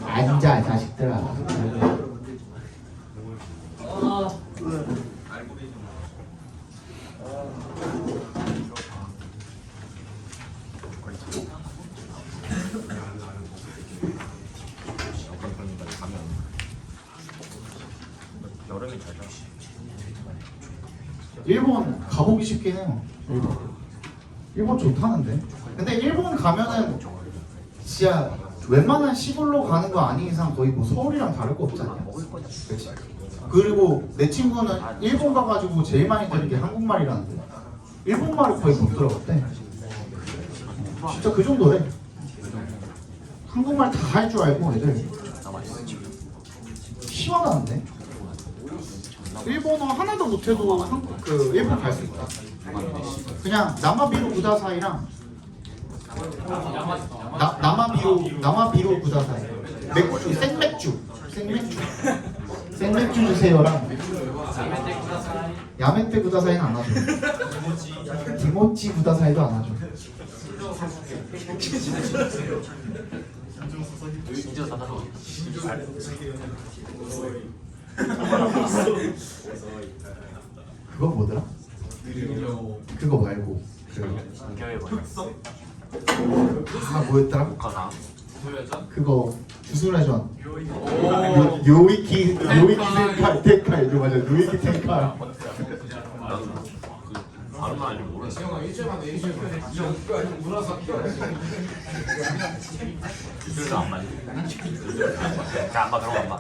앉아 자식들아. 일본 가보기 쉽긴 해요. 일본 좋다는데. 근데 일본 가면은 진짜 웬만한 시골로 가는 거 아닌 이상 거의 뭐 서울이랑 다를 거 없잖아. 그치? 그리고 내 친구는 일본 가가지고 제일 많이 들은 게 한국말이라는데 일본말을 거의 못 들어봤대. 진짜 그 정도래. 한국말 다 할 줄 알고 애들 시원하는데. 일본어 하나도 못해도 일본 갈 수 있다. 그냥 나마비로 구다사이랑 나마비로 구다사이 맥주 생맥주 주세요랑 야메테 구다사이는 안 하죠. 디모치 구다사이도 안 하죠. 그거 뭐더라? 그거 말고 뭐였더라? 그거 주술회전 요이키 텐카이 이거 맞아. 요이키 텐카이. 주술도 안 맞아. 안 봐, 그런 거안 봐.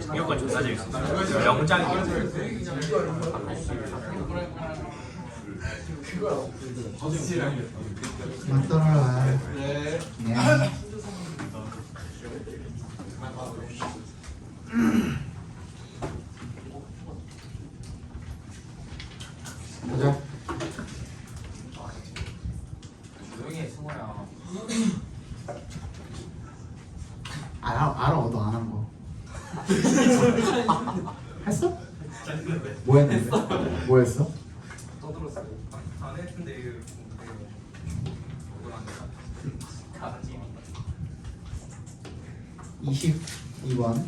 상영관 존나 재밌어. 명장이야. 맞더라. 네. 가자. 조용히 해, 승호야. 알아 너 안 한 거. 했어? 뭐 했는데? 뭐 했어? 떠들었어. 안 했는데 22번.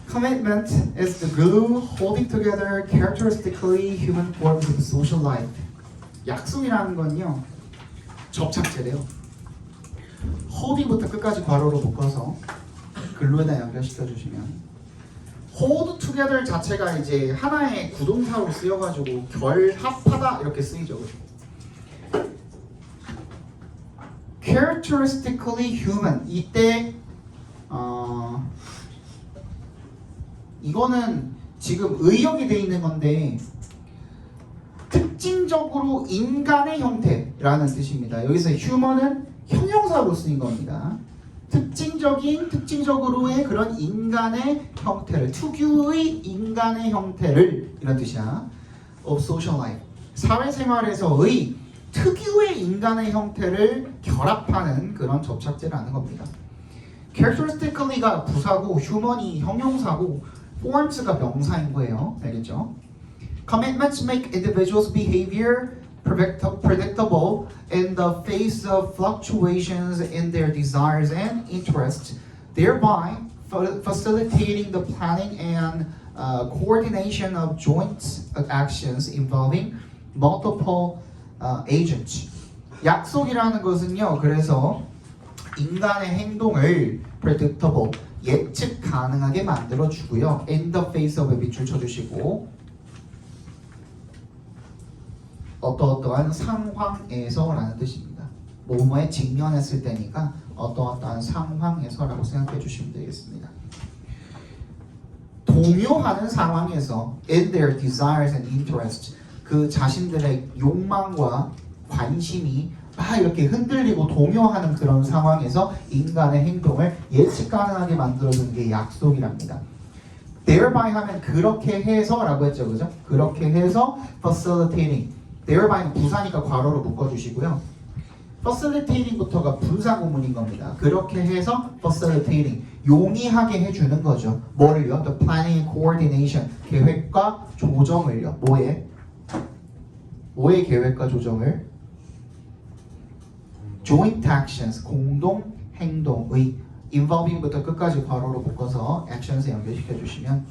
Commitment is the glue holding together characteristically human forms of social life. 약속이라는 건요 접착제래요. holding부터 끝까지 괄호로 묶어서 글로에다 연결시켜 주시면 hold together 자체가 이제 하나의 구동사로 쓰여가지고 결합하다 이렇게 쓰이죠. characteristically human 이때 이거는 지금 의역이 돼 있는 건데 특징적으로 인간의 형태라는 뜻입니다. 여기서 human은 형용사로 쓰인 겁니다. 특징적으로의 그런 인간의 형태를, 특유의 인간의 형태를 이런 뜻이야. of social life. 사회생활에서의 특유의 인간의 형태를 결합하는 그런 접착제라는 겁니다. characteristically가 부사고 human이 형용사고 forms가 명사인 거예요. 알겠죠? Commitments make individuals' behavior predictable in the face of fluctuations in their desires and interests, thereby facilitating the planning and coordination of joint actions involving multiple agents. 약속이라는 것은요, 그래서 인간의 행동을 predictable, 예측 가능하게 만들어 주고요. In the face of에 밑줄 쳐주시고 어떠어떠한 상황에서라는 뜻입니다. 뭐뭐에 직면했을 때니까 어떠어떠한 상황에서라고 생각해 주시면 되겠습니다. 동요하는 상황에서 in their desires and interests 그 자신들의 욕망과 관심이 막 이렇게 흔들리고 동요하는 그런 상황에서 인간의 행동을 예측 가능하게 만들어주는 게 약속이랍니다. thereby 하면 그렇게 해서라고 했죠, 그죠? 그렇게 해서 facilitating. thereby 부사니까 괄호로 묶어주시고요. facilitating부터가 분사구문인 겁니다. 그렇게 해서 facilitating 용이하게 해주는 거죠. 뭐를요? The planning and coordination 계획과 조정을요. 뭐의 계획과 조정을 joint actions, 공동 행동의 involving부터 끝까지 괄호로 묶어서 actions에 연결시켜 주시면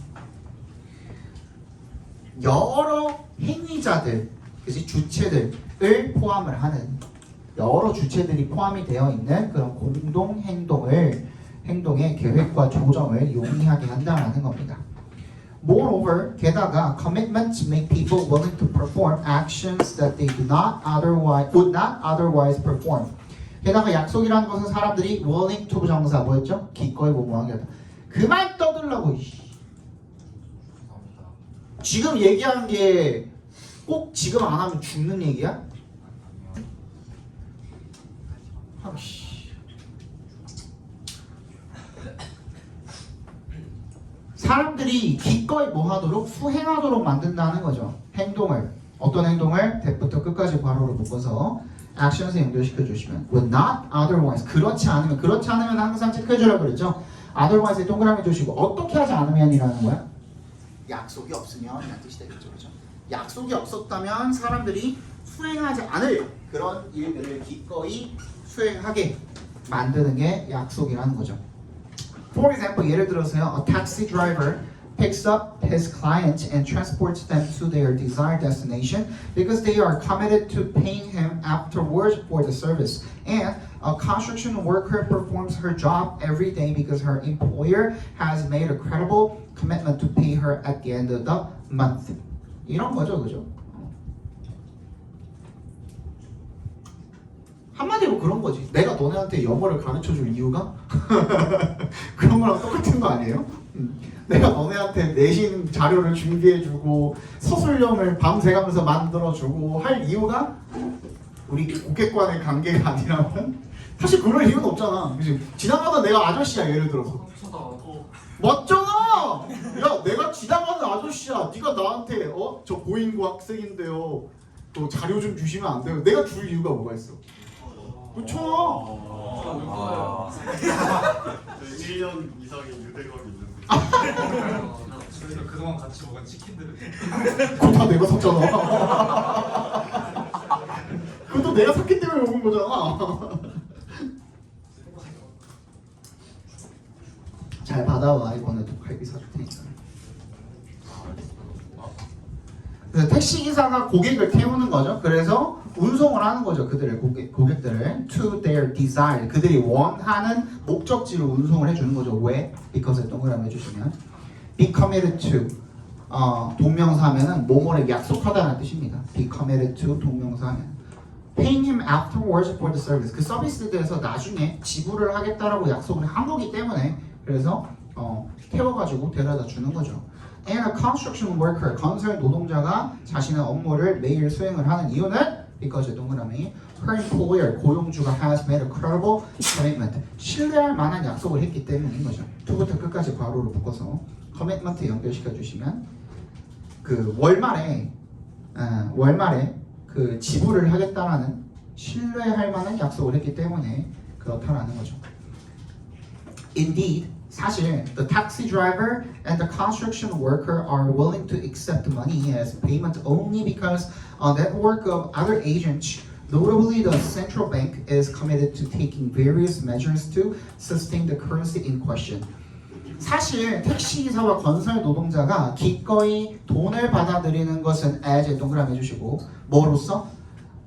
여러 행위자들, 그치? 주체들을 포함을 하는 여러 주체들이 포함이 되어 있는 그런 공동 행동의 계획과 조정을 용이하게 한다는 겁니다. Moreover, 게다가 commitment to make people willing to perform actions that they would not otherwise perform. 게다가 약속이라는 것은 사람들이 willing to 부정사 뭐였죠? 기꺼이 뭐뭐하게 하다. 그만 떠들라고. 지금 얘기하는 게 꼭 지금 안 하면 죽는 얘기야? 사람들이 기꺼이 뭐 하도록 수행하도록 만든다는 거죠. 행동을. 어떤 행동을? 대부터 끝까지 괄호로 묶어서 actions에 연결시켜 주시면 would not otherwise. 그렇지 않으면 항상 체크해 주라고 그랬죠. otherwise에 동그라미 주시고 어떻게 하지 않으면이라는 거야? 약속이 없으면 이라는 뜻이 되겠죠. 그렇죠? 약속이 없었다면 사람들이 수행하지 않을 그런 일들을 기꺼이 수행하게 만드는 게 약속이라는 거죠. For example, 예를 들어서요, a taxi driver picks up his client and transports them to their desired destination because they are committed to paying him afterwards for the service. And a construction worker performs her job every day because her employer has made a credible commitment to pay her at the end of the month. 이런 거죠, 그죠? 한마디로 그런 거지. 내가 너네한테 영어를 가르쳐줄 이유가 그런 거랑 똑같은 거 아니에요? 내가 너네한테 내신 자료를 준비해주고 서술형을 밤새가면서 만들어주고 할 이유가 우리 고객과의 관계가 아니라면 사실 그럴 이유는 없잖아. 그치? 지나가던 내가 아저씨야 예를 들어서. 맞잖아. 야 내가 지나가는 아저씨야. 네가 나한테 저 고인고 학생인데요. 또 자료 좀 주시면 안 돼요? 내가 줄 이유가 뭐가 있어? 그렇죠. 1년 이상의 유대감이 있는데. 저희가 그동안 같이 먹은 치킨들을 그거 다 내가 샀잖아. 그것도 내가 샀기 때문에 먹은 거잖아. 잘 받아와. 이번에 독갈비 사줄 테니까. 그래서 택시기사가 고객을 태우는 거죠. 그래서 운송을 하는 거죠. 그들의 고객들을 to their desire. 그들이 원하는 목적지로 운송을 해주는 거죠. 왜? Because에 동그라미 해주시면 be committed to 동명사면은 뭐뭐를 약속하다는 뜻입니다. be committed to 동명사면 paying him afterwards for the service. 그 서비스에 대해서 나중에 지불을 하겠다라고 약속을 한 거기 때문에 그래서 태워가지고 데려다 주는 거죠. And a construction worker, 건설 노동자가 자신의 업무를 매일 수행을 하는 이유는 because 동그라미 her employer, 고용주가 has made a credible commitment, 신뢰할 만한 약속을 했기 때문인 거죠. to부터 끝까지 괄호로 묶어서 commitment 연결시켜 주시면 그 월말에 그 지불을 하겠다라는 신뢰할 만한 약속을 했기 때문에 그렇다라는 거죠. Indeed, 사실 the taxi driver and the construction worker are willing to accept money as payment only because a network of other agents, notably the central bank, is committed to taking various measures to sustain the currency in question. 사실 택시기사와 건설 노동자가 기꺼이 돈을 받아들이는 것은 as 동그라미 해주시고 뭐로서?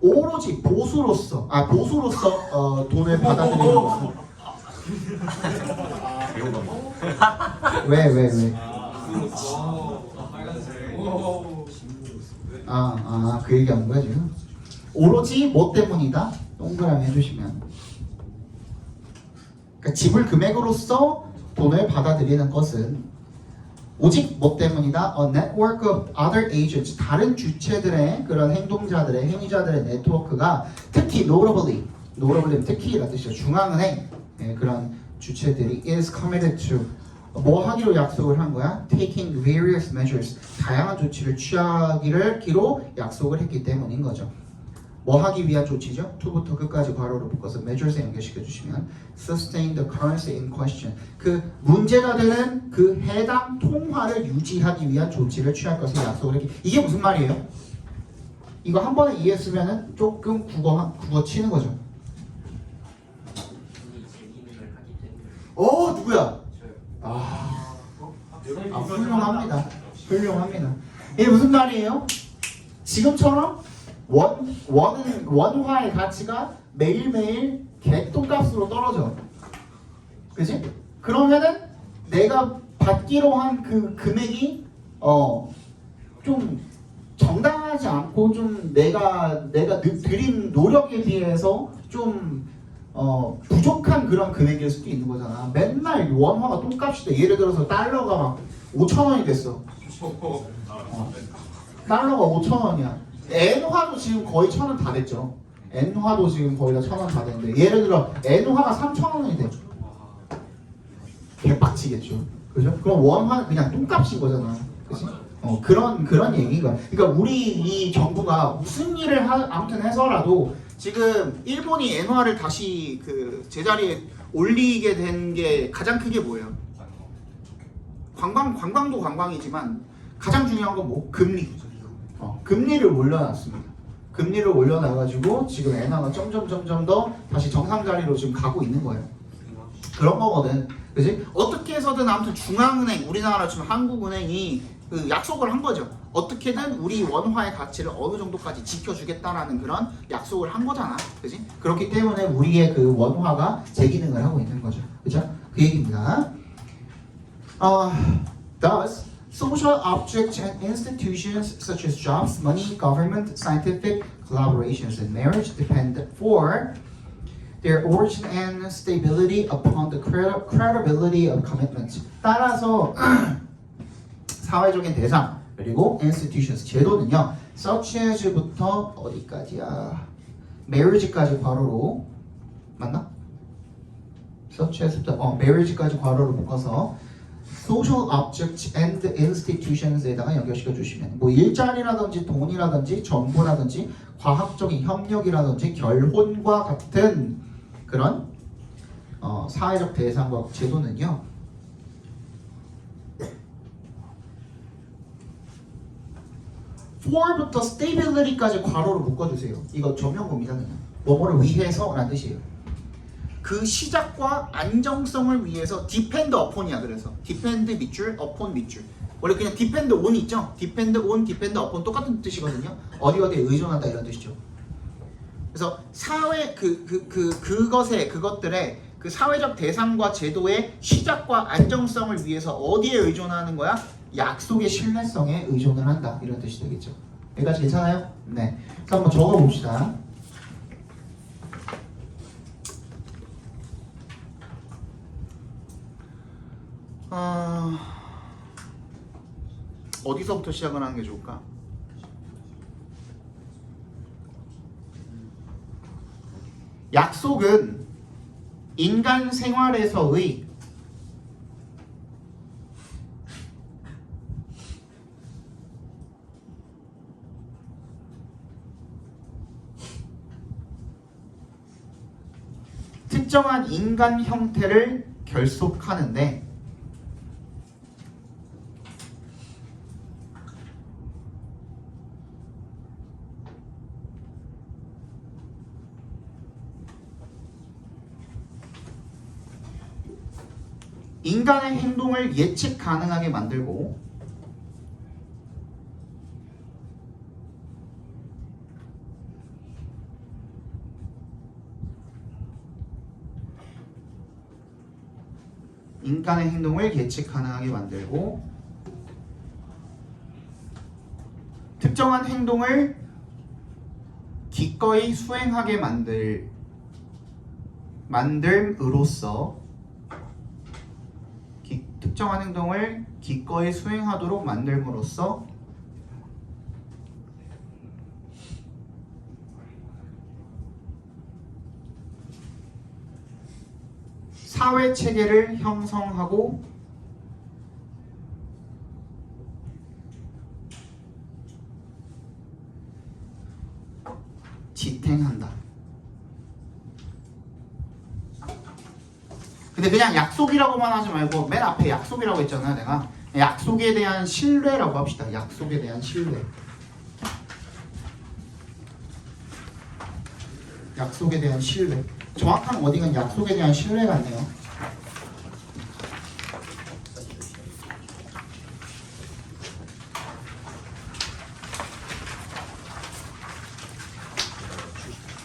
오로지 보수로서 돈을 받아들이는 것은 왜? 그 얘기하는 거야 지금? 오로지 뭐 때문이다? 동그라미 해주시면 그러니까 지불 금액으로서 돈을 받아들이는 것은 오직 뭐 때문이다? A network of other agents, 다른 주체들의 그런 행위자들의 네트워크가 특히 notably 특히라는 뜻이죠. 중앙은행 그런 주체들이 is committed to 뭐 하기로 약속을 한 거야? Taking various measures, 다양한 조치를 취하기로 약속을 했기 때문인 거죠. 뭐 하기 위한 조치죠? to부터 끝까지 괄호로 묶어서 measures에 연결시켜 주시면 sustain the currency in question, 그 문제가 되는 그 해당 통화를 유지하기 위한 조치를 취할 것을 약속을 했기. 이게 무슨 말이에요? 이거 한 번에 이해했으면은 조금 국어 치는 거죠. 누구야? 훌륭합니다. 훌륭합니다. 이게 무슨 말이에요? 지금처럼 원화의 가치가 매일매일 개똥값으로 떨어져. 그지? 그러면은 내가 받기로 한 그 금액이 좀 정당하지 않고 좀 내가 들인 노력에 비해서 좀 부족한 그런 금액일 수도 있는 거잖아. 맨날 원화가 똥값이 돼. 예를 들어서 달러가 막 5,000원이 됐어. 달러가 5,000원이야. 엔화도 지금 거의 1,000원 다 됐죠. 엔화도 지금 거의 다 1,000원 다 됐는데 예를 들어 엔화가 3,000원이 돼. 개빡치겠죠. 그죠? 그럼 원화는 그냥 똥값인 거잖아. 그치? 그런 얘기가. 그러니까 우리 이 정부가 무슨 일을 아무튼 해서라도 지금 일본이 엔화를 다시 그 제자리에 올리게 된 게 가장 크게 뭐예요? 관광도 관광이지만 가장 중요한 건 뭐? 금리. 금리를 올려놨습니다. 금리를 올려놔가지고 지금 엔화가 점점 더 다시 정상 자리로 지금 가고 있는 거예요. 그런 거거든. 그지? 어떻게 해서든 아무튼 중앙은행, 우리나라 지금 한국은행이 그 약속을 한 거죠. 어떻게든 우리 원화의 가치를 어느 정도까지 지켜주겠다라는 그런 약속을 한 거잖아. 그지? 그렇기 때문에 우리의 그 원화가 제 기능을 하고 있는 거죠. 그죠? 그 얘기입니다. Thus, social objects and institutions such as jobs, money, government, scientific collaborations, and marriage depend for their origin and stability upon the credibility of commitments. 따라서 사회적인 대상 그리고 institutions 제도는요, such as부터 어디까지야? marriage까지 괄호로 맞나? such as부터 marriage까지 괄호로 묶어서 social objects and institutions에다가 연결시켜 주시면 뭐 일자리라든지 돈이라든지 정보라든지 과학적인 협력이라든지 결혼과 같은 그런 사회적 대상과 제도는요, for부터 stability까지 괄호로 묶어주세요. 이거 전명구입니다. 그냥 뭐뭐를 위해서라는 뜻이에요. 그 시작과 안정성을 위해서 depend upon이야. 그래서 depend 밑줄, upon 밑줄. 원래 그냥 depend on 있죠? depend on, depend upon 똑같은 뜻이거든요. 어디에 의존한다 이런 뜻이죠. 그래서 사회 그것들의 그 사회적 대상과 제도의 시작과 안정성을 위해서 어디에 의존하는 거야? 약속의 신뢰성에 의존을 한다 이런 뜻이 되겠죠. 여기까지 괜찮아요? 네. 그래서 한번 적어봅시다. 어디서부터 시작을 하는 게 좋을까? 약속은 인간 생활에서의 특정한 인간 형태를 결속하는데 인간의 행동을 예측 가능하게 만들고 특정한 행동을 기꺼이 수행하게 만듦으로써 특정한 행동을 기꺼이 수행하도록 만들므로써 사회 체계를 형성하고 지탱한다. 근데 그냥 약속이라고만 하지 말고 맨 앞에 약속이라고 했잖아요. 내가 약속에 대한 신뢰라고 합시다. 약속에 대한 신뢰. 약속에 대한 신뢰. 정확한 어디가 약속에 대한 신뢰 같네요.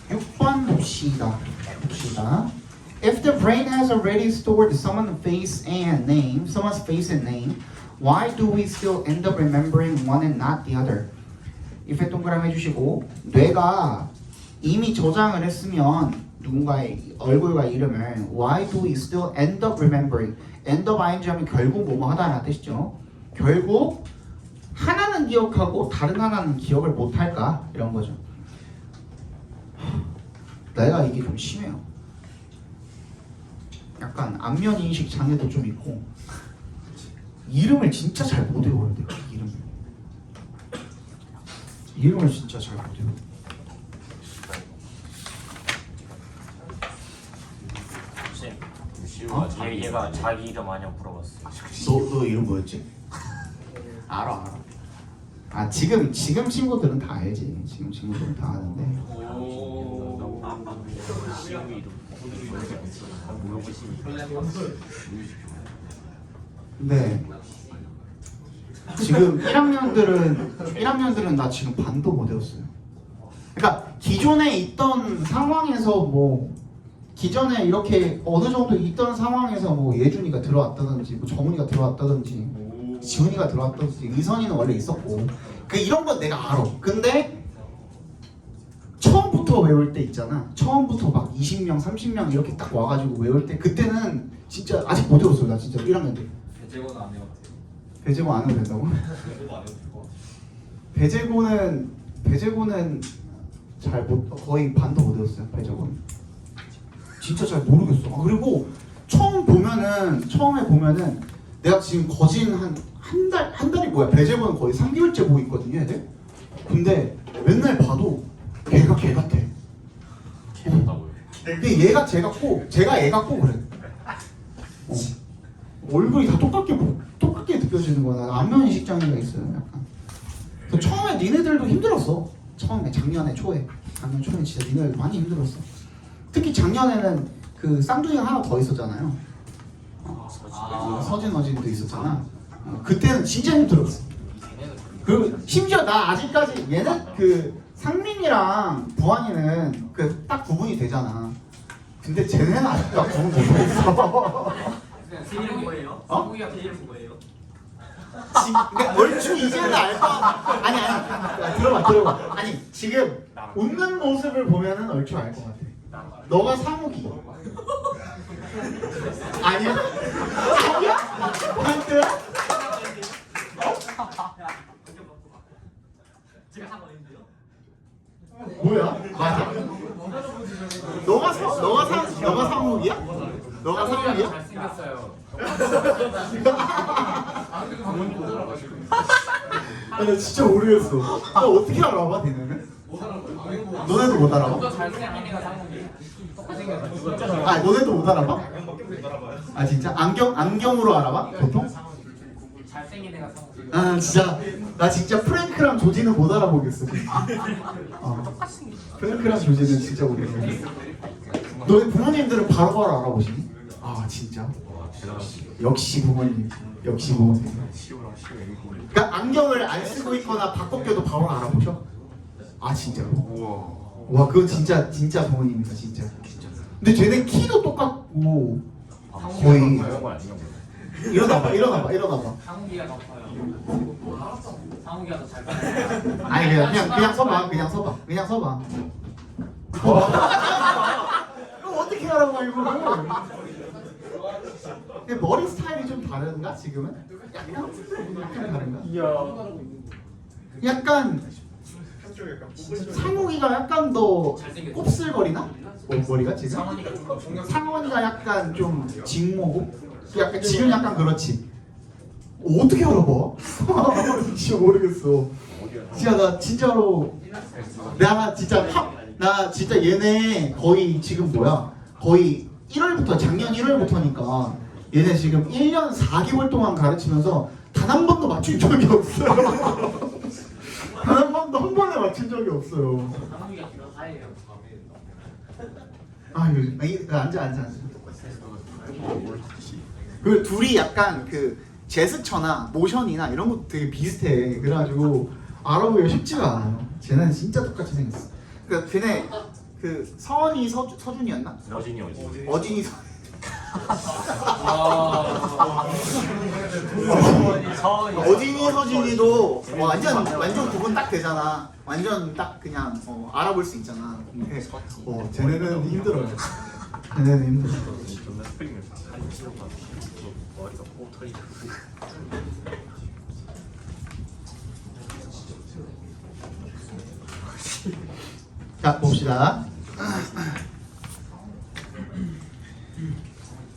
6번 봅시다. If the brain has already stored someone's face and name, why do we still end up remembering one and not the other? if 동그라미 해주시고 뇌가 이미 저장을 했으면 누군가의 얼굴과 이름을 why do we still end up remembering? end up ing 하면 결국 뭐뭐 하다라는 뜻이죠. 결국 하나는 기억하고 다른 하나는 기억을 못할까? 이런 거죠. 내가 이게 좀 심해요. 약간 안면인식 장애도 좀 있고 이름을 진짜 잘 못 외워요. 내가 이름을 진짜 잘 못 외워. 얘가 자기 이름 아니야 물어봤어. 너 이름 뭐였지? 알아. 아 지금 친구들은 다 알지. 지금 친구들은 다 아는데. 근데 지금 1학년들은 나 지금 반도 못 외웠어요. 그러니까 기존에 있던 상황에서 뭐 기존에 이렇게 어느 정도 있던 상황에서 뭐 예준이가 들어왔다든지 뭐 정훈이가 들어왔다든지 지훈이가 들어왔다든지 의선이는 원래 있었고 그 이런 건 내가 알아. 근데 처음부터 외울 때 있잖아. 처음부터 막 20명, 30명 이렇게 딱 와가지고 외울 때 그때는 진짜 아직 못 외웠어요. 나 진짜 1학년 때. 배제고는 안 해요. 배제고 안 해도 된다고? 배제고 안 해도 될것 같아요. 배제고는 잘 못 거의 반도 못 외웠어요. 배제고는 진짜 잘 모르겠어. 아, 그리고 처음에 보면은 내가 지금 거진 한 달이 뭐야? 배제고는 거의 3개월째 보고 있거든요, 애들. 근데 맨날 봐도 걔가 걔 같아. 개같다고요? 근데 얘가 쟤 같고 제가 얘 같고 그래. 얼굴이 다 똑같게 느껴지는 거야. 나 안면인식 장애가 있어요, 약간. 그래서 처음에 니네들도 힘들었어. 처음에 작년 초에 진짜 니네들 많이 힘들었어. 특히 작년에는 그 쌍둥이가 하나 더 있었잖아요. 서진 어진도 있었잖아. 그때는 진짜 힘들었어. 그리고 심지어 나 아직까지 얘는 그 상민이랑 부한이는 그 딱 구분이 되잖아. 근데 쟤네는 아직도 구분 못했어. 이름 뭐예요? 어? 성우가 이름 뭐예요? 그러니까 얼추 이제는 알 거. 아니 야, 들어봐. 아니 지금 웃는 모습을 보면은 얼추 알 것 같아. 너가 상욱이. 아니야? 아니야? 반대야? 제가 한 거인데요? 뭐야? 맞아. 너가 상욱이야? 너가 상욱이야? 잘생겼어요. 나 진짜 모르겠어. 너 어떻게 알아봐, 니네는? 너네도 못 알아봐? 잘생긴 애가 상욱이. 똑같이 생겼어. 아, 너네도 못 알아봐? 아, 진짜? 안경으로 알아봐? 보통? 잘생긴 애가 상욱이. 아, 진짜. 나 진짜 프랭크랑 조지는 못 알아보겠어. 프랭크랑 조지는 진짜 모르겠어. 너네 부모님들은 바로바로 알아보시니? 아, 진짜? 역시 부모님. 그러니까 안경을 안 쓰고 있거나 바꿔 껴도 바로 알아보셔? 아, 진짜로? 와, 그건 진짜 부모님이다, 진짜. 근데 쟤네 키도 똑같고 거의 일어나봐. 상욱이가 높아요. 상욱이가 더 잘. 아니 그냥 서봐. 이거 어떻게 알아봐 이거를? 근데 머리 스타일이 좀 다른가 지금은? 약간 다른가? 약간 상욱이가 약간 더 곱슬거리나? 머리가 지금? 상원이가 약간 좀 직모고? 약간 지금 약간 그렇지. 어떻게 알아봐? 진짜 모르겠어. 진짜 나 진짜로 나 진짜 얘네 거의 지금 거의 1월부터 작년 1월부터니까 얘네 지금 1년 4개월 동안 가르치면서 단 한 번도 맞춘 적이 없어요. 단 한 번도 한 번에 맞춘 적이 없어요. 상욱이가 지금 사예요. 앉아. 그 둘이 약간 그 제스처나 모션이나 이런 거 되게 비슷해. 그래가지고 알아보기가 쉽지가 않아요. 쟤는 진짜 똑같이 생겼어. 그러니까 걔네 그 서원이 서준이었나? 어진이 어진. 어진이 어진이 서준이도 완전 구분 딱 되잖아. 완전 딱 그냥 알아볼 수 있잖아. 근데 쟤네는 힘들어요. 걔네는 힘들어. 존나 스프링을 한 킬로가 머리가 꼬털이. 자 봅시다.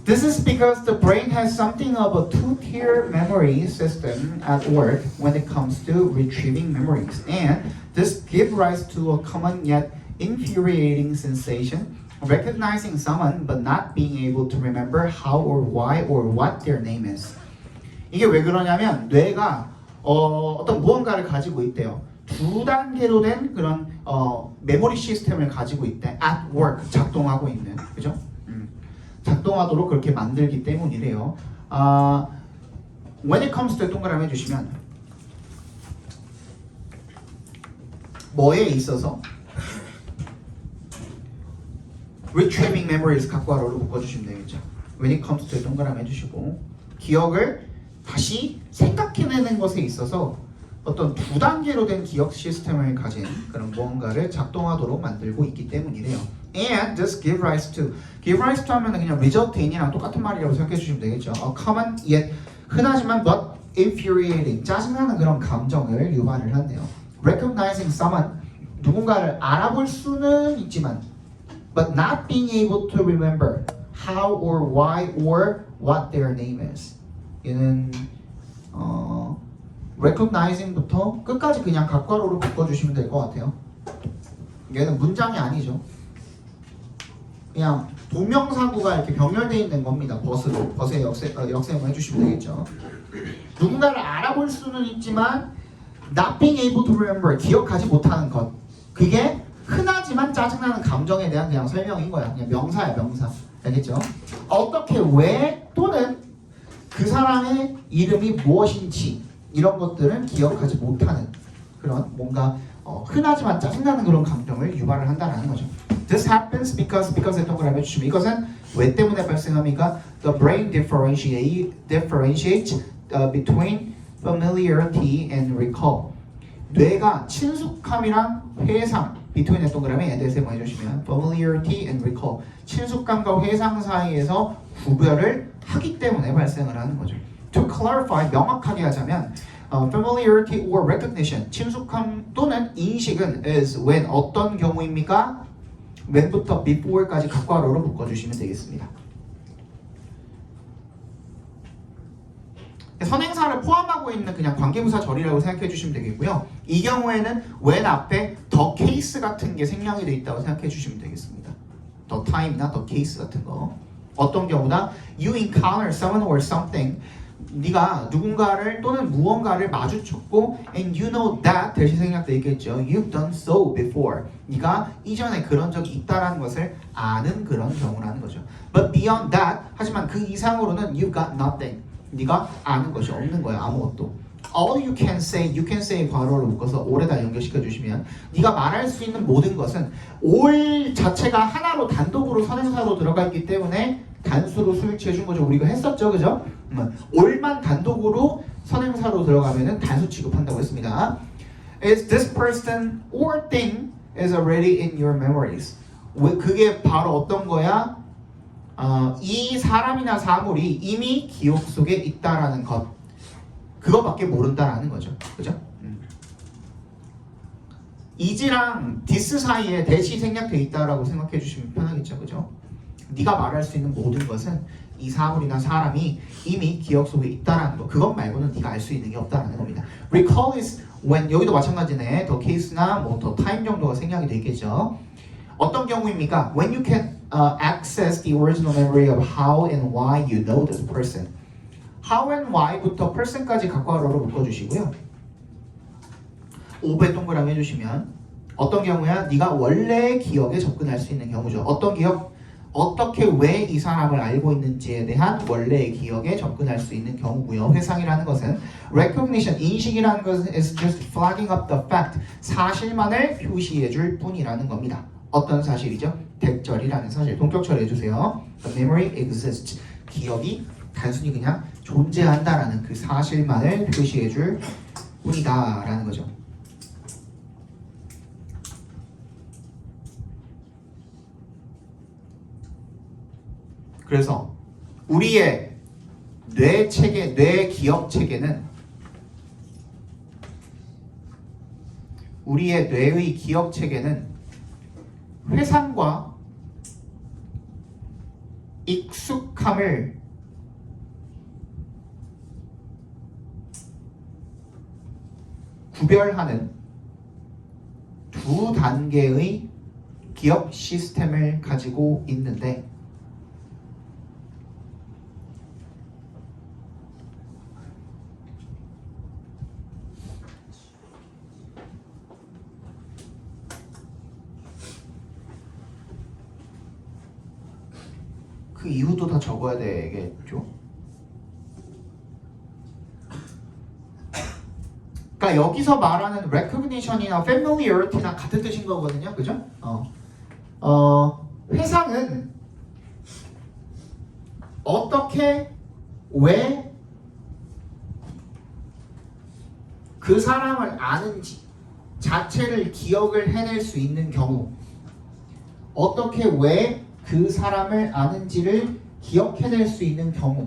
This is because the brain has something of a two-tier memory system at work when it comes to retrieving memories, and this gives rise to a common yet infuriating sensation, recognizing someone but not being able to remember how or why or what their name is. 이게 왜 그러냐면 뇌가 어떤 무언가를 가지고 있대요. 두 단계로 된 그런 메모리 시스템을 가지고 있대. At work 작동하고 있는, 그죠? 작동하도록 그렇게 만들기 때문이래요. When it comes to 동그라미 해주시면 뭐에 있어서 retrieving memories 각괄호로 묶어주시면 되겠죠. When it comes to 동그라미 해주시고 기억을 다시 생각해내는 것에 있어서 어떤 두 단계로 된 기억 시스템을 가진 그런 무언가를 작동하도록 만들고 있기 때문이래요. And this give rise to 하면 그냥 result in이랑 똑같은 말이라고 생각해 주시면 되겠죠. A common yet 흔하지만 but infuriating 짜증나는 그런 감정을 유발을 한대요. Recognizing someone 누군가를 알아볼 수는 있지만 but not being able to remember how or why or what their name is. 얘는 recognizing부터 끝까지 그냥 각괄호로 바꿔주시면 될 것 같아요. 얘는 문장이 아니죠. 그냥 동명사구가 이렇게 병렬되어 있는 겁니다. 벗의 역세모 해주시면 되겠죠. 누군가를 알아볼 수는 있지만 not being able to remember 기억하지 못하는 것. 그게 흔하지만 짜증나는 감정에 대한 그냥 설명인 거야. 그냥 명사야 명사. 알겠죠? 어떻게 왜 또는 그 사람의 이름이 무엇인지 이런 것들은 기억하지 못하는 그런 뭔가 흔하지만 짜증나는 그런 감정을 유발을 한다는 거죠. This happens because 동그라미 해주시면 이것은 왜 때문에 발생합니까? The brain differentiates between familiarity and recall. 뇌가 친숙함이랑 회상 between의 동그라미 대해서 해주시면 familiarity and recall 친숙감과 회상 사이에서 구별을 하기 때문에 발생을 하는 거죠. To clarify 명확하게 하자면 familiarity or recognition 친숙함 또는 인식은 is when 어떤 경우입니까? when부터 before까지 각괄호로 묶어주시면 되겠습니다. 선행사를 포함하고 있는 그냥 관계부사 절이라고 생각해 주시면 되겠고요. 이 경우에는 when 앞에 the case 같은 게 생략이 되어 있다고 생각해 주시면 되겠습니다. the time이나 the case 같은 거. 어떤 경우다? You encounter someone or something. 네가 누군가를 또는 무언가를 마주쳤고 and you know that 대신 생략되어 있겠죠. You've done so before. 네가 이전에 그런 적이 있다라는 것을 아는 그런 경우라는 거죠. But beyond that 하지만 그 이상으로는 you've got nothing. 네가 아는 것이 없는 거야. 아무것도. All you can say 괄호를 묶어서 all에다 연결시켜 주시면 네가 말할 수 있는 모든 것은 all 자체가 하나로 단독으로 선행사로 들어가 있기 때문에 단수로 수일치해 준 거죠. 우리 이거 했었죠, 그죠? all만 단독으로 선행사로 들어가면은 단수 취급한다고 했습니다. Is this person or thing is already in your memories? 그게 바로 어떤 거야? 이 사람이나 사물이 이미 기억 속에 있다라는 것. 그거밖에 모른다라는 거죠. 그죠? is랑 this 사이에 대시 생략되어 있다라고 생각해 주시면 편하겠죠. 그죠? 네가 말할 수 있는 모든 것은 이 사물이나 사람이 이미 기억 속에 있다라는 거. 그것 말고는 네가 알 수 있는 게 없다라는 겁니다. Recall is when 여기도 마찬가지네. the case나 뭐 the time 정도가 생략이 되겠죠. 어떤 경우입니까? When you can access the original memory of how and why you know this person. How and why부터 person까지 각괄호로 묶어주시고요. 5배 동그라미 해주시면 어떤 경우야? 네가 원래의 기억에 접근할 수 있는 경우죠. 어떤 기억? 어떻게 왜 이 사람을 알고 있는지에 대한 원래의 기억에 접근할 수 있는 경우고요. 회상이라는 것은 recognition, 인식이라는 것은 is just flagging up the fact, 사실만을 표시해 줄 뿐이라는 겁니다. 어떤 사실이죠? 대절이라는 사실. 동격처리 해주세요. The memory exists. 기억이 단순히 그냥 존재한다라는 그 사실만을 표시해줄 뿐이다라는 거죠. 그래서 우리의 뇌 체계, 뇌 기억 체계는 우리의 뇌의 기억 체계는 회상과 익숙함을 구별하는 두 단계의 기억 시스템을 가지고 있는데 그 이유도 다 적어야 되겠죠. 그러니까 여기서 말하는 recognition이나 familiarity나 같은 뜻인 거거든요, 그죠? 회상은 어떻게 왜 그 사람을 아는지 자체를 기억을 해낼 수 있는 경우, 어떻게 왜 그 사람을 아는지를 기억해낼 수 있는 경우,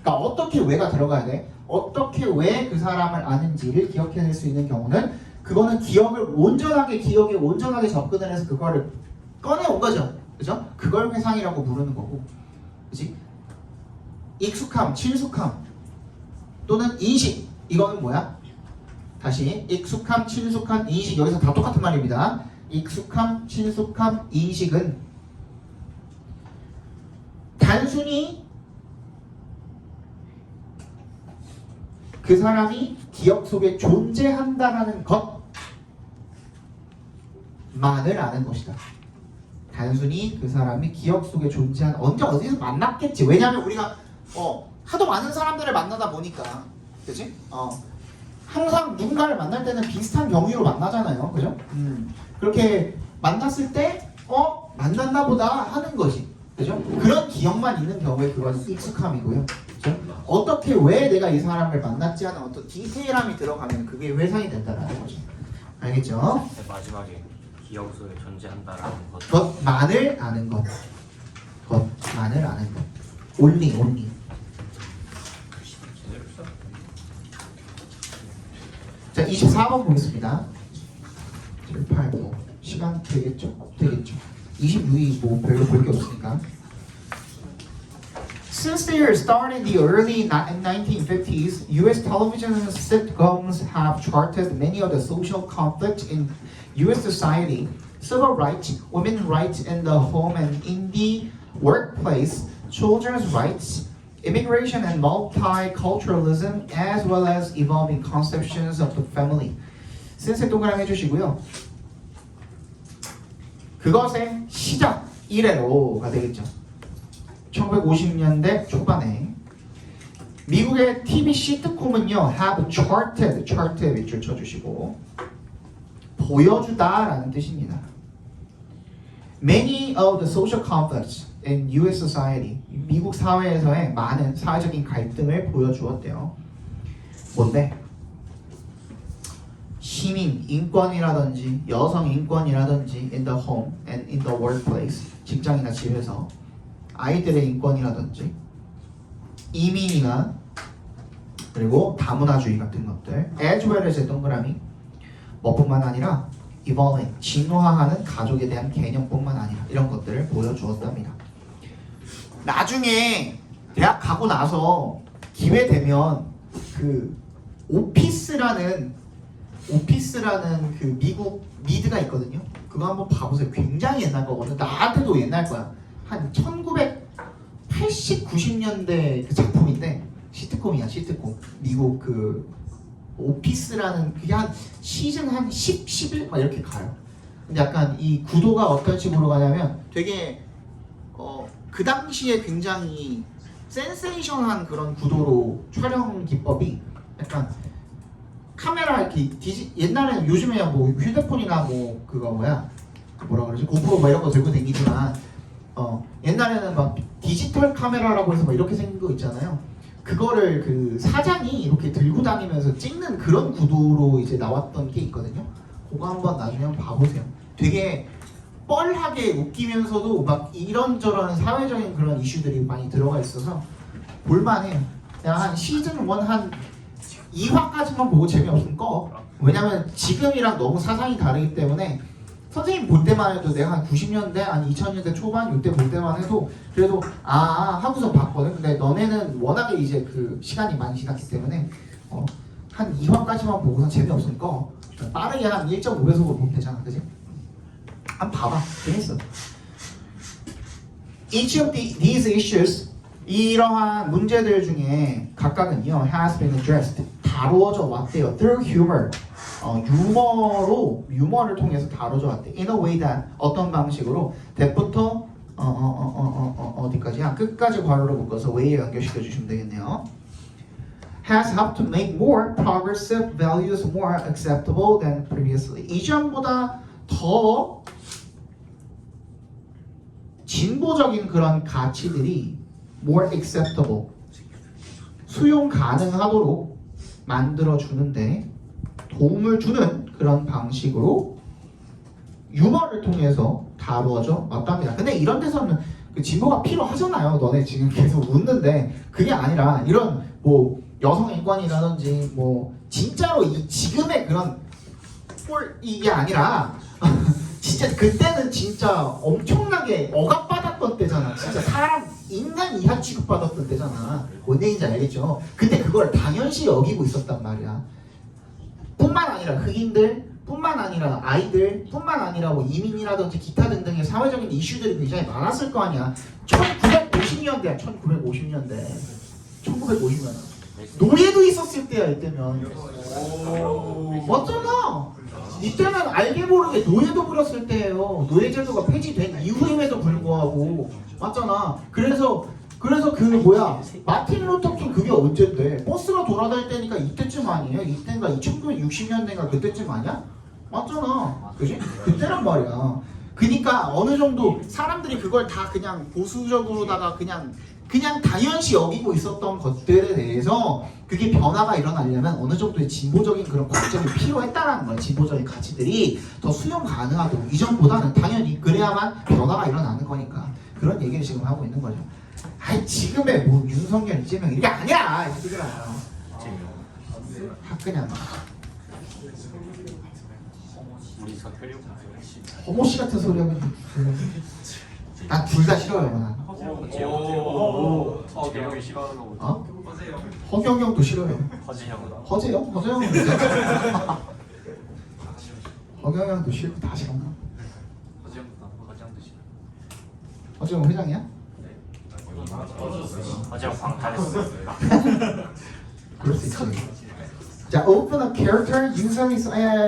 그러니까 어떻게 왜가 들어가야 돼. 어떻게 왜 그 사람을 아는지를 기억해낼 수 있는 경우는 그거는 기억에 온전하게 접근을 해서 그거를 꺼내온 거죠, 그죠? 그걸 회상이라고 부르는 거고, 그지? 익숙함, 친숙함 또는 인식, 이거는 뭐야? 다시 익숙함, 친숙함, 인식, 여기서 다 똑같은 말입니다. 익숙함, 친숙함, 인식은 단순히 그 사람이 기억 속에 존재한다라는 것만을 아는 것이다. 단순히 그 사람이 기억 속에 언제 어디서 만났겠지. 왜냐하면 우리가 하도 많은 사람들을 만나다 보니까, 그치? 항상 누군가를 만날 때는 비슷한 경위로 만나잖아요, 그죠? 그렇게 만났을 때 만났나 보다 하는 거지, 그죠? 그런 기억만 있는 경우에 그건 익숙함이고요. 그죠? 어떻게 왜 내가 이 사람을 만났지 하는 어떤 디테일함이 들어가면 그게 회상이 된다라는 거죠. 알겠죠? 마지막에 기억 속에 존재한다라는 것. 것만을 아는 것. 것만을 아는 것. only. 자, 24번 보겠습니다. 7, 8, 9. 시간 되겠죠? 26이 뭐 별로 볼 게 없으니까. Since they started in the early 1950s, U.S. television sitcoms have charted many of the social conflicts in U.S. society. Civil rights, women's rights in the home and in the workplace, children's rights, immigration and multiculturalism, as well as evolving conceptions of the family. 센스 동그라미 해주시고요. 그것의 시작 이래로가 되겠죠. 1950년대 초반에 미국의 TV 시트콤은요, have charted 밑줄 쳐주시고 보여주다라는 뜻입니다. Many of the social conflicts in U.S. society, 미국 사회에서의 많은 사회적인 갈등을 보여주었대요. 뭔데? 시민 인권이라든지 여성 인권이라든지 in the home and in the workplace, 직장이나 집에서 아이들의 인권이라든지 이민이나 그리고 다문화주의 같은 것들, as well as 동그라미, 뭐뿐만 아니라 evolving, 진화하는 가족에 대한 개념뿐만 아니라 이런 것들을 보여주었답니다. 나중에 대학 가고 나서 기회 되면 그 오피스라는 그 미국 미드가 있거든요. 그거 한번 봐보세요. 굉장히 옛날 거거든. 나한테도 옛날 거야. 한 1980, 90년대 그 작품인데 시트콤이야, 시트콤. 미국 그 오피스라는 그게 한 시즌 한 10, 11 막 이렇게 가요. 근데 약간 이 구도가 어떤 식으로 가냐면 되게 그 당시에 굉장히 센세이션한 그런 구도로 촬영 기법이 약간 카메라 이렇게 옛날에는 요즘에야 뭐 휴대폰이나 뭐 그거 뭐야 뭐라 그러지? 고프로 뭐 이런 거 들고 다니지만 옛날에는 막 디지털 카메라라고 해서 막 이렇게 생긴 거 있잖아요. 그거를 그 사장이 이렇게 들고 다니면서 찍는 그런 구도로 이제 나왔던 게 있거든요. 그거 한번 나중에 한번 봐보세요. 되게 뻘하게 웃기면서도 막 이런저런 사회적인 그런 이슈들이 많이 들어가 있어서 볼만해요. 그냥 한 시즌 1 한 2화까지만 보고 재미없으면 꺼. 왜냐면 지금이랑 너무 사상이 다르기 때문에 선생님 볼 때만 해도 내가 한 90년대, 한 2000년대 초반 이때 볼 때만 해도 그래도 하고서 봤거든. 근데 너네는 워낙에 이제 그 시간이 많이 지났기 때문에 한 2화까지만 보고서 재미없으면 꺼. 빠르게 한 1.5배속으로 보면 되잖아, 그지? 한번 봐봐, 재밌어. Each of these issues, 이러한 문제들 중에 각각은요 has been addressed, 다루어져 왔대요. through humor, 유머를 통해서 다뤄져 왔대. in a way that, 어떤 방식으로 that부터 어디까지야? 끝까지 괄호로 묶어서 way에 연결시켜 주시면 되겠네요. has helped to make more progressive values more acceptable than previously. 이전보다 더 진보적인 그런 가치들이 more acceptable, 수용 가능하도록 만들어 주는데 도움을 주는 그런 방식으로 유머를 통해서 다루어져 왔답니다. 근데 이런 데서는 그 진보가 필요하잖아요. 너네 지금 계속 웃는데 그게 아니라 이런 뭐 여성 인권이라든지 뭐 진짜로 이 지금의 그런 이게 아니라 진짜 그때는 진짜 엄청나게 억압받았던 때잖아. 진짜 사람 인간 이하 취급받았던 때잖아. 뭔 얘기인지 알겠죠? 근데 그걸 당연시 여기고 있었단 말이야. 뿐만 아니라 흑인들, 뿐만 아니라 아이들, 뿐만 아니라 뭐 이민이라든지 기타 등등의 사회적인 이슈들이 굉장히 많았을 거 아니야. 1950년대야. 1950년대. 노예도 있었을 때야 이때면. 맞잖아. 이때는 알게 모르게 노예도 부렸을 때예요. 노예제도가 폐지된 이후임에도 불구하고. 맞잖아. 그래서 그 뭐야 마틴 루터 킹 그게 언젠데? 버스가 돌아다닐 때니까 이때쯤 아니에요? 이때인가 1960년대인가 그때쯤 아니야? 맞잖아. 그지? 그때란 말이야. 그니까 어느 정도 사람들이 그걸 다 그냥 보수적으로다가 그냥 당연시 여기고 있었던 것들에 대해서 그게 변화가 일어나려면 어느 정도의 진보적인 그런 관점이 필요했다라는 거예요. 진보적인 가치들이 더 수용 가능하고 이전보다는 당연히 그래야만 변화가 일어나는 거니까 그런 얘기를 지금 하고 있는 거죠. 아이 지금의 뭐 윤석열, 이재명 이게 아니야. 이들아. 다 그냥 우리 서태룡 허모씨 같은 소리 하면 난 둘 다 싫어요. 난. 재룡이 싫어하는 거 허경영도 싫어요. 허진영은 허재영은 괜찮아. 허경영도 싫고 다 싫어. 허진영도 싫어. 허재영 회장이야? 허진영 광탈했어. 그럴 수 있지. 자, open a character usually 조용히.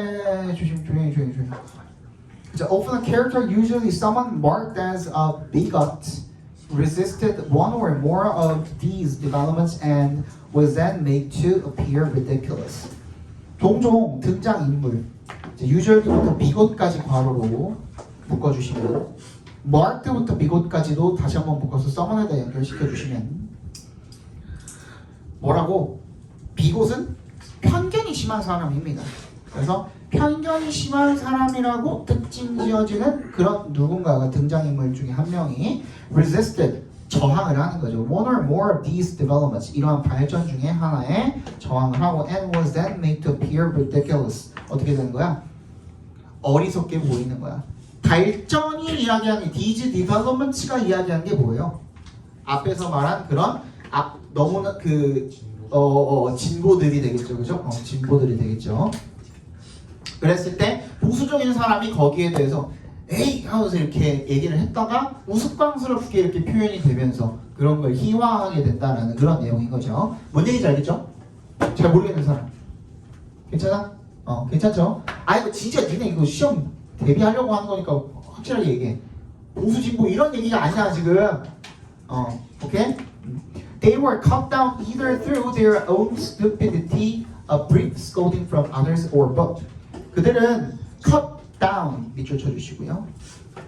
자, open a character usually someone marked as a bigot resisted one or more of these developments and was then made to appear ridiculous. 종종 등장 인물, usually부터 bigot까지 괄호로 묶어주시면, marked부터 bigot까지도 다시 한번 묶어서 someone에다 연결시켜 주시면 뭐라고? bigot은 편견이 심한 사람입니다. 그래서 편견이 심한 사람이라고 특징 지어지는 그런 누군가가 등장인물 중에 한 명이 resisted, 저항을 하는 거죠. One or more of these developments, 이러한 발전 중에 하나에 저항을 하고 and was then made to appear ridiculous. 어떻게 되는 거야? 어리석게 보이는 거야. 발전이 이야기하는 these developments가 이야기하는 게 뭐예요? 앞에서 말한 그런 너무나 진보들이 되겠죠, 그죠? 진보들이 되겠죠. 그랬을 때 보수적인 사람이 거기에 대해서 에이 하면서 이렇게 얘기를 했다가 우스꽝스럽게 이렇게 표현이 되면서 그런 걸 희화하게 된다라는 그런 내용인 거죠. 뭔 얘기인지 알겠죠? 잘 모르겠는 사람 괜찮아? 괜찮죠? 이거 진짜 니네 이거 시험 대비하려고 하는 거니까 확실하게 얘기해. 보수 진보 이런 얘기가 아니야 지금. 오케이? They were cut down either through their own stupidity, a brief scolding from others, or both. 그들은 cut down 밑줄 쳐주시고요.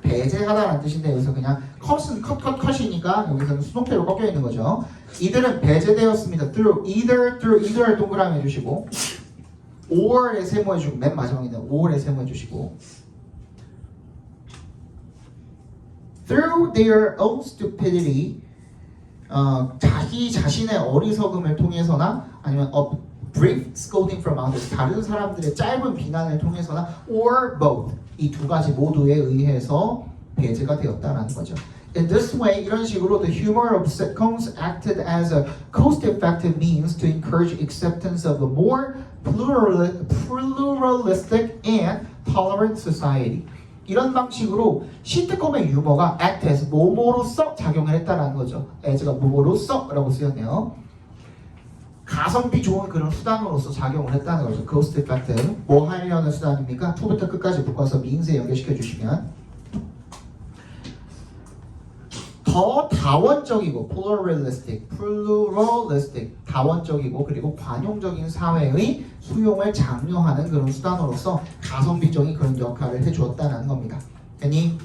배제하다라는 뜻인데 여기서 그냥 컷은 컷이니까 여기서는 수동태로 꺾여 있는 거죠. 이들은 배제되었습니다. through either를 동그라미 해주시고 or에 세모해주고 맨 마지막에 있는 or에 세모해주시고 through their own stupidity 자기 자신의 어리석음을 통해서나 아니면 a brief scolding from others 다른 사람들의 짧은 비난을 통해서나 or both 이 두 가지 모두에 의해서 배제가 되었다라는 거죠. In this way, 이런 식으로 the humor of sitcoms acted as a cost-effective means to encourage acceptance of a more pluralistic and tolerant society. 이런 방식으로 시트콤의 유머가 act as 뭐뭐로서 작용을 했다라는 거죠. as가 뭐뭐로서라고 쓰였네요. 가성비 좋은 그런 수단으로서 작용을 했다는 거죠. cost effective. 뭐 하려는 수단입니까? 초부터 끝까지 묶어서 means에 연결시켜 주시면 더 다원적이고 pluralistic 다원적이고 그리고 관용적인 사회의 수용을 장려하는 그런 수단으로서 가성비적인 그런 역할을 해주었다는 겁니다. 괜히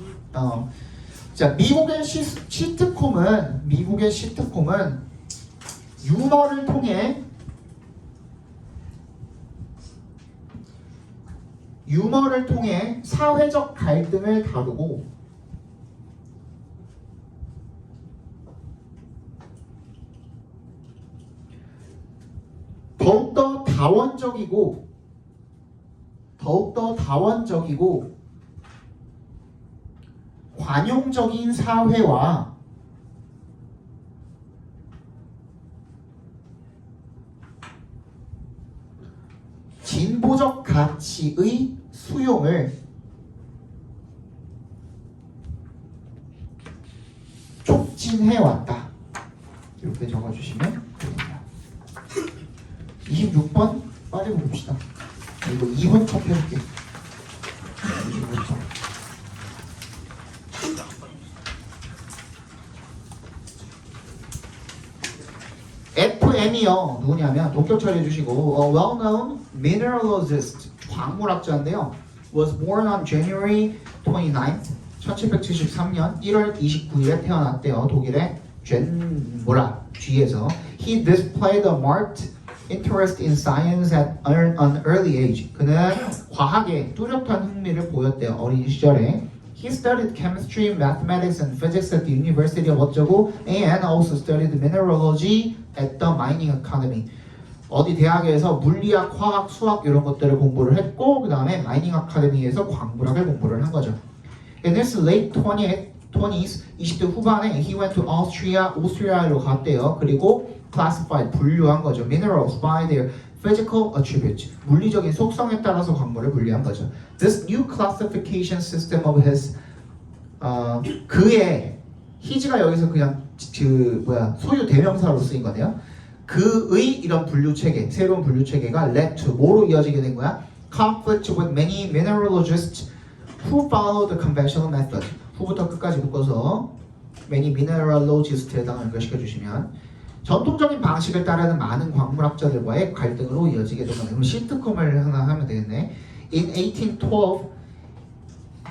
자 미국의 시트콤은 유머를 통해 사회적 갈등을 다루고 더욱더 다원적이고 관용적인 사회와 진보적 가치의 수용을 촉진해왔다. 이렇게 적어주시면 됩니다. 26번 빠르게 봅시다. 이거 2번 kop해볼게요. 26번. FM이요 누구냐면 독격 처리해주시고 a well-known mineralogist 광물학자인데요. was born on January 29th 1773년 1월 29일에 태어났대요. 독일의 G에서 he displayed a marked interest in science at an early age. 그는 과학에 뚜렷한 흥미를 보였대요. 어린 시절에. He studied chemistry, mathematics, and physics at the University of 어쩌고 and also studied mineralogy at the Mining Academy. 어디 대학에서 물리학, 화학, 수학 이런 것들을 공부를 했고 그 다음에 마이닝 아카데미에서 광물학을 공부를 한 거죠. In his late 20s, 20대 후반에 he went to 오스트리아로 갔대요. 그리고 classified, 분류한 거죠. Minerals by their physical attributes, 물리적인 속성에 따라서 광물을 분류한 거죠. This new classification system of his, 그의, his가 여기서 그냥 소유 대명사로 쓰인 거네요. 그의 이런 분류 체계, 새로운 분류 체계가 led to 뭐로 이어지게 된 거야? Conflict with many mineralogists who follow the conventional method. 후부터 끝까지 묶어서 many mineralogist에 해당을 연결시켜 주시면 전통적인 방식을 따르는 많은 광물학자들과의 갈등으로 이어지게 된 거네. 그럼 시트콤을 하나 하면 되겠네. In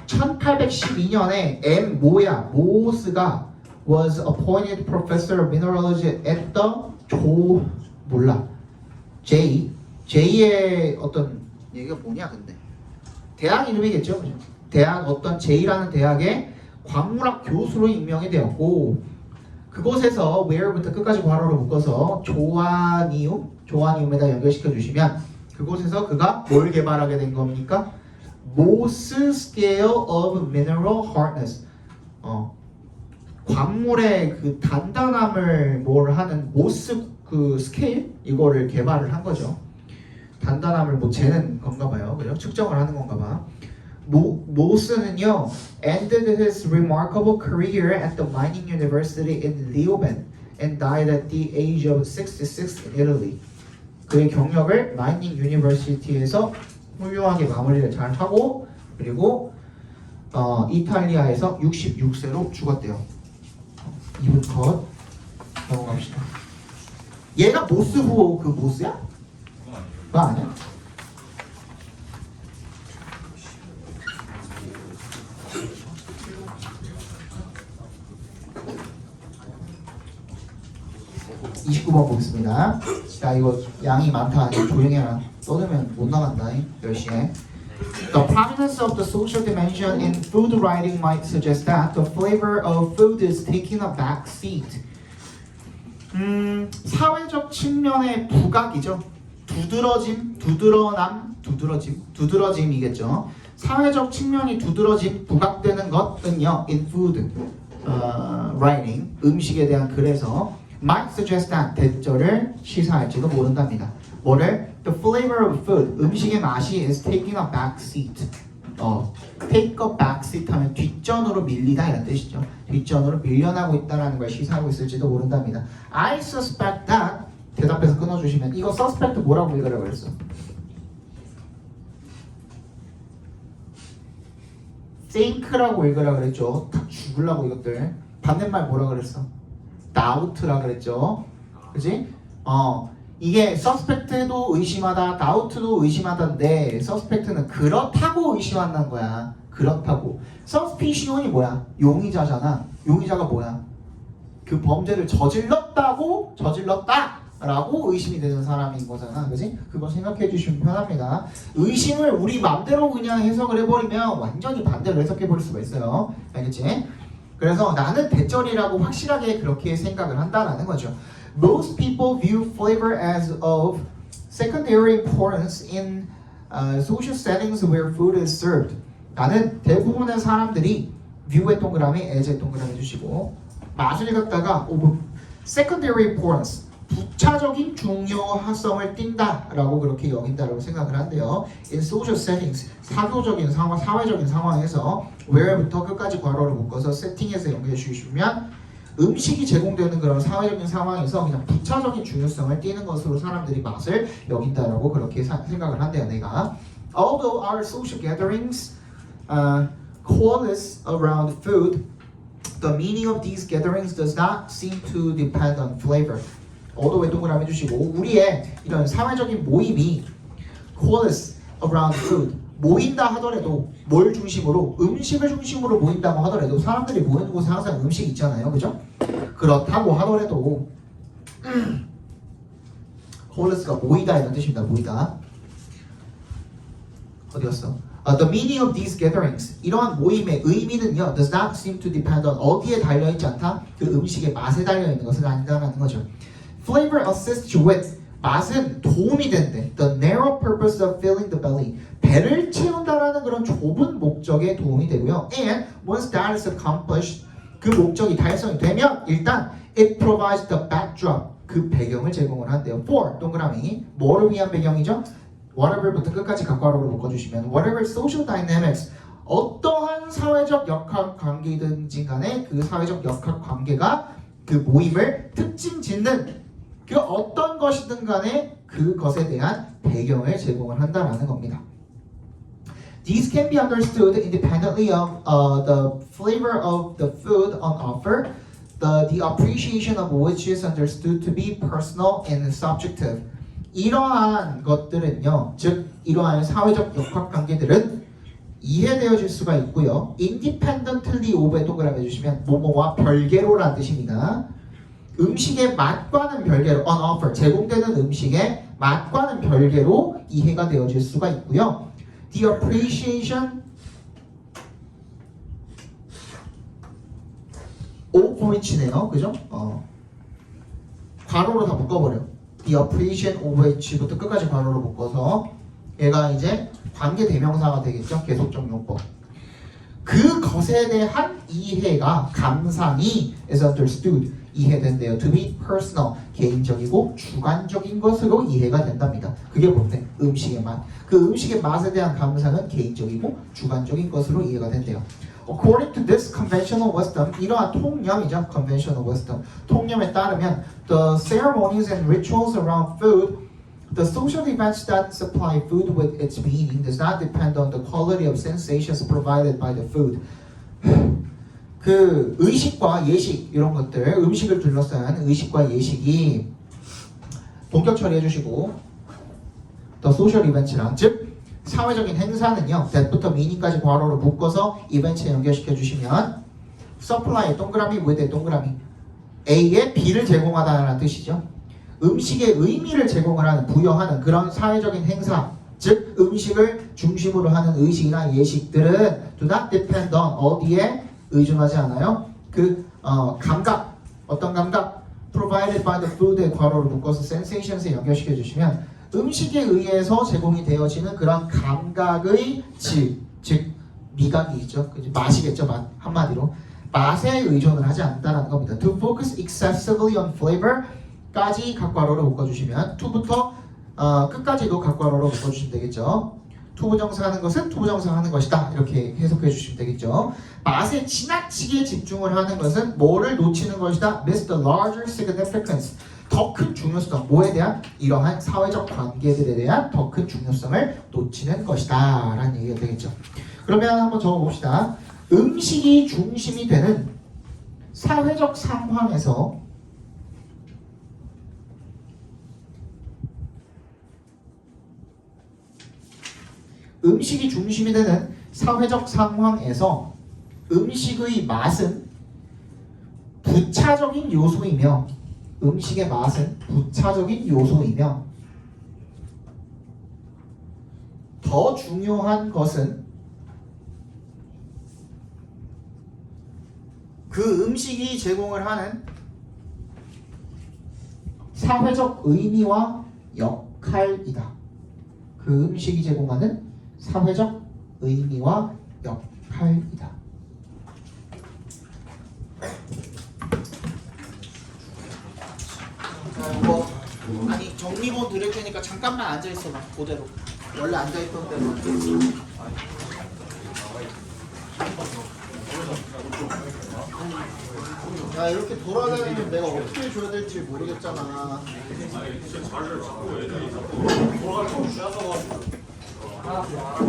1812년에 모스가 was appointed professor of mineralogy at the J의 어떤 얘기가 뭐냐 근데 대학 이름이겠죠. 대학 어떤 J라는 대학의 광물학 교수로 임명이 되었고 그곳에서 where부터 끝까지 괄호로 묶어서 조아니움에다 연결시켜 주시면 그곳에서 그가 뭘 개발하게 된 겁니까? Mohs scale of mineral hardness. 광물의 그 단단함을 뭘 하는 모스 그 스케일 이거를 개발을 한 거죠. 단단함을 뭐 재는 건가 봐요. 그죠? 측정을 하는 건가 봐. 모스는요 ended his remarkable career at the mining university in Leoben and died at the age of 66 in Italy. 그의 경력을 마이닝 유니버시티에서 훌륭하게 마무리를 잘 하고 그리고 이탈리아에서 66세로 죽었대요. 2분 컷 넘어갑시다. 얘가 모스 후보 그 모스야? 그거 아니야? 29번 보겠습니다. 자, 이거 양이 많다. 이거 조용히 해라. 떠들면 못 나간다. 10시에. The prominence of the social dimension in food writing might suggest that the flavor of food is taking a back seat. 사회적 측면의 부각이죠. 두드러짐, 두드러남, 두드러짐이겠죠. 사회적 측면이 두드러짐, 부각되는 것은요, in food writing, 음식에 대한 글에서 might suggest that 대절을 시사할지도 모른답니다. 뭐를? The flavor of food, 음식의 맛이 is taking a back seat. take a back seat 하면 뒷전으로 밀리다 이런 뜻이죠. 뒷전으로 밀려나고 있다는 걸 시사하고 있을지도 모른답니다. I suspect that 대답해서 끊어주시면 이거 suspect 뭐라고 읽으라고 그랬어? think라고 읽으라고 그랬죠. 다 죽으려고 이것들. 반대말 뭐라 그랬어? doubt라 그랬죠. 그지? 이게 suspect도 의심하다, doubt도 의심하다인데 suspect는 그렇다고 의심한다는 거야. 그렇다고. suspicion이 뭐야? 용의자잖아. 용의자가 뭐야? 그 범죄를 저질렀다고 저질렀다라고 의심이 되는 사람인 거잖아. 그지? 그거 생각해 주시면 편합니다. 의심을 우리 맘대로 그냥 해석을 해버리면 완전히 반대로 해석해 버릴 수가 있어요. 알겠지? 그래서 나는 대절이라고 확실하게 그렇게 생각을 한다라는 거죠. Most people view flavor as of secondary importance in social settings where food is served. 나는 대부분의 사람들이 view의 동그라미, as의 동그라미 주시고 맛을 갖다가 secondary importance, 부차적인 중요성을 띈다라고 그렇게 여긴다라고 생각을 한대요. In social settings, 사교적인 상황, 사회적인 상황에서 where부터 끝까지 괄호를 묶어서 세팅해서 연결해 주시면 음식이 제공되는 그런 사회적인 상황에서 그냥 부차적인 중요성을 띠는 것으로 사람들이 맛을 여긴다라고 그렇게 생각을 한대요. 내가 Although our social gatherings coalesce around food, the meaning of these gatherings does not seem to depend on flavor. although 동그라미 해주시고 우리의 이런 사회적인 모임이 coalesce around food 모인다 하더라도 뭘 중심으로? 음식을 중심으로 모인다고 하더라도 사람들이 모이는 곳에 항상 음식이 있잖아요. 그죠? 그렇다고 하더라도 coalesce가 모이다 이런 뜻입니다. 모이다. 어디였어? The meaning of these gatherings 이러한 모임의 의미는요 does not seem to depend on 어디에 달려있지 않다? 그 음식의 맛에 달려있는 것은 아니다라는 거죠. Flavor assists with 맛은 도움이 된대. The narrow purpose of filling the belly 배를 채운다라는 그런 좁은 목적에 도움이 되고요. And once that is accomplished 그 목적이 달성이 되면 일단 it provides the backdrop 그 배경을 제공을 한대요. For 동그라미 뭐를 위한 배경이죠? whatever부터 끝까지 각괄호로 묶어주시면 whatever social dynamics 어떠한 사회적 역학 관계든지 간에 그 사회적 역학 관계가 그 모임을 특징 짓는 그 어떤 것이든 간에 그것에 대한 배경을 제공을 한다라는 겁니다. These can be understood independently of the flavor of the food on offer, the appreciation of which is understood to be personal and subjective. 이러한 것들은요, 즉 이러한 사회적 역학관계들은 이해되어질 수가 있고요. independently of에 동그라미 해주시면 뭐뭐와 별개로라는 뜻입니다. 음식의 맛과는 별개로 on offer 제공되는 음식의 맛과는 별개로 이해가 되어질 수가 있고요. The appreciation of which네요, 그죠? 괄호로 다 묶어버려. The appreciation of which부터 끝까지 괄호로 묶어서 얘가 이제 관계 대명사가 되겠죠. 계속적 용법. 그 것에 대한 이해가 감상이 is understood 이해된대요. To be personal 개인적이고 주관적인 것으로 이해가 된답니다. 그게 뭔데? 음식의 맛. 그 음식의 맛에 대한 감상은 개인적이고 주관적인 것으로 이해가 된대요. According to this conventional wisdom, 이러한 통념이죠. Conventional wisdom. 통념에 따르면 the ceremonies and rituals around food, the social events that supply food with its meaning, does not depend on the quality of sensations provided by the food. 그 의식과 예식 이런 것들, 음식을 둘러싼 의식과 예식이 본격 처리해 주시고 the social events랑 즉 사회적인 행사는요 that부터 meaning까지 괄호로 묶어서 이벤트에 연결시켜 주시면 supply 동그라미 with 동그라미 A에 B를 제공하다라는 뜻이죠. 음식의 의미를 제공을 하는, 부여하는 그런 사회적인 행사, 즉 음식을 중심으로 하는 의식이나 예식들은 do not depend on 어디에 의존하지 않아요. 감각, 어떤 감각? provided by the food에 괄호로 묶어서 sensations에 연결시켜 주시면 음식에 의해서 제공이 되어지는 그런 감각의 질, 즉 미각이 있죠. 맛이겠죠. 맛 한마디로 맛에 의존을 하지 않는다는 겁니다. To focus excessively on flavor까지 각괄호로 묶어주시면 to부터 끝까지도 각괄호로 묶어주시면 되겠죠. 투부정사하는 것은 투부정사하는 것이다. 이렇게 해석해 주시면 되겠죠. 맛에 지나치게 집중을 하는 것은 뭐를 놓치는 것이다. Miss the larger significance. 더 큰 중요성. 뭐에 대한? 이러한 사회적 관계들에 대한 더 큰 중요성을 놓치는 것이다. 라는 얘기가 되겠죠. 그러면 한번 적어봅시다. 음식이 중심이 되는 사회적 상황에서 음식이 중심이 되는 사회적 상황에서 음식의 맛은 부차적인 요소이며 음식의 맛은 부차적인 요소이며 더 중요한 것은 그 음식이 제공을 하는 사회적 의미와 역할이다. 그 음식이 제공하는 사회적 의미와 역할이다. 자, 이거 아니 정리본 드릴 테니까 잠깐만 앉아 있어 봐. 그대로. 원래 앉아 있던 대로. 야, 이렇게 돌아다니면 내가 어떻게 해줘야 될지 모르겠잖아.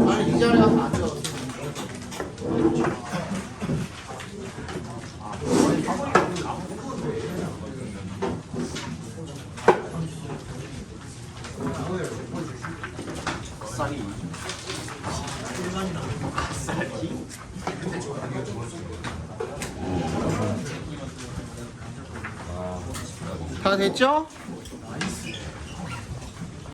아니 이 자리에 가서 앉아. 다 됐죠?